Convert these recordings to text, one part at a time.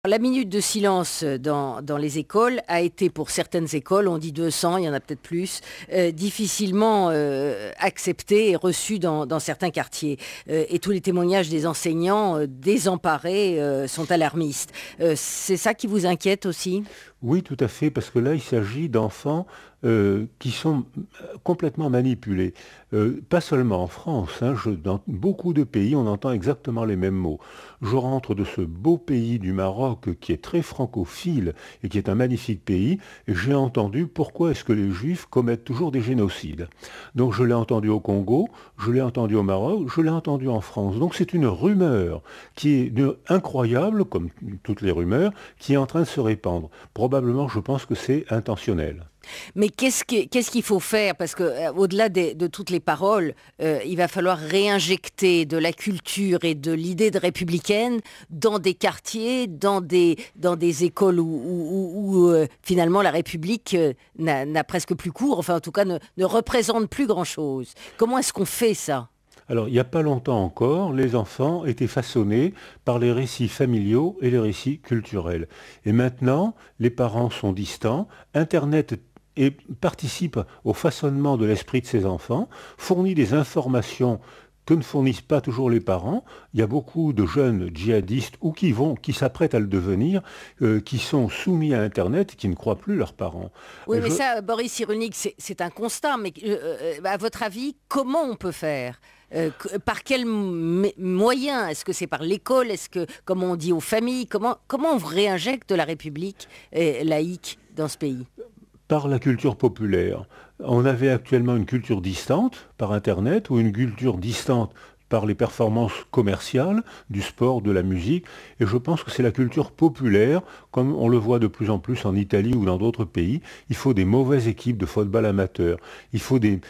La minute de silence dans les écoles a été, pour certaines écoles, on dit 200, il y en a peut-être plus, difficilement acceptée et reçue dans certains quartiers. Et tous les témoignages des enseignants désemparés sont alarmistes. C'est ça qui vous inquiète aussi? Oui, tout à fait, parce que là, il s'agit d'enfants qui sont complètement manipulés. Pas seulement en France, hein, dans beaucoup de pays, on entend exactement les mêmes mots. Je rentre de ce beau pays du Maroc qui est très francophile et qui est un magnifique pays, et j'ai entendu pourquoi est-ce que les Juifs commettent toujours des génocides. Donc je l'ai entendu au Congo, je l'ai entendu au Maroc, je l'ai entendu en France. Donc c'est une rumeur qui est incroyable, comme toutes les rumeurs, qui est en train de se répandre. Probablement, je pense que c'est intentionnel. Mais qu'est-ce qu'il faut faire? Parce que au-delà de toutes les paroles, il va falloir réinjecter de la culture et de l'idée de républicaine dans des quartiers, dans des écoles où, finalement la République n'a presque plus cours, enfin en tout cas ne représente plus grand-chose. Comment est-ce qu'on fait ça? Alors, il n'y a pas longtemps encore, les enfants étaient façonnés par les récits familiaux et les récits culturels. Et maintenant, les parents sont distants, Internet participe au façonnement de l'esprit de ces enfants, fournit des informations que ne fournissent pas toujours les parents. Il y a beaucoup de jeunes djihadistes ou qui s'apprêtent à le devenir, qui sont soumis à Internet, qui ne croient plus leurs parents. Oui, mais ça, Boris Cyrulnik, c'est un constat. Mais à votre avis, comment on peut faire? Par quels moyens? Est-ce que c'est par l'école? Est-ce que, comme on dit aux familles, comment on réinjecte la République laïque dans ce pays? Par la culture populaire. On avait actuellement une culture distante par Internet ou une culture distante par les performances commerciales, du sport, de la musique. Et je pense que c'est la culture populaire, comme on le voit de plus en plus en Italie ou dans d'autres pays. Il faut des mauvaises équipes de football amateur. Il faut des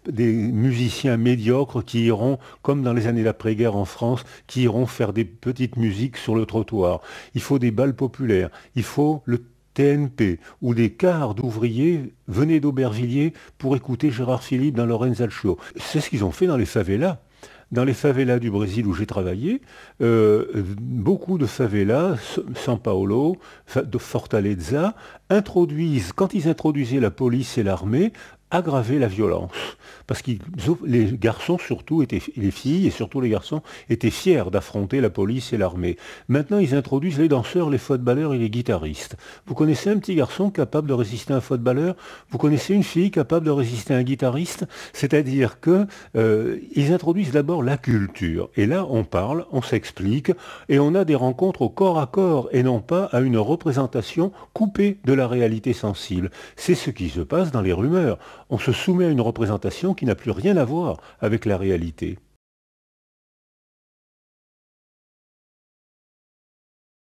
musiciens médiocres qui iront, comme dans les années d'après-guerre en France, qui iront faire des petites musiques sur le trottoir. Il faut des bals populaires. Il faut le TNP, où des quarts d'ouvriers venaient d'Aubervilliers pour écouter Gérard Philippe dans Lorenzo Show. C'est ce qu'ils ont fait dans les favelas. Dans les favelas du Brésil où j'ai travaillé, beaucoup de favelas, São Paulo, de Fortaleza, quand ils introduisaient la police et l'armée, aggravaient la violence. Parce que les garçons surtout, les filles et surtout les garçons, étaient fiers d'affronter la police et l'armée. Maintenant, ils introduisent les danseurs, les footballeurs et les guitaristes. Vous connaissez un petit garçon capable de résister à un footballeur? Vous connaissez une fille capable de résister à un guitariste? C'est-à-dire que ils introduisent d'abord la culture. Et là, on parle, on s'explique, et on a des rencontres au corps à corps, et non pas à une représentation coupée de la réalité sensible. C'est ce qui se passe dans les rumeurs. On se soumet à une représentation qui n'a plus rien à voir avec la réalité.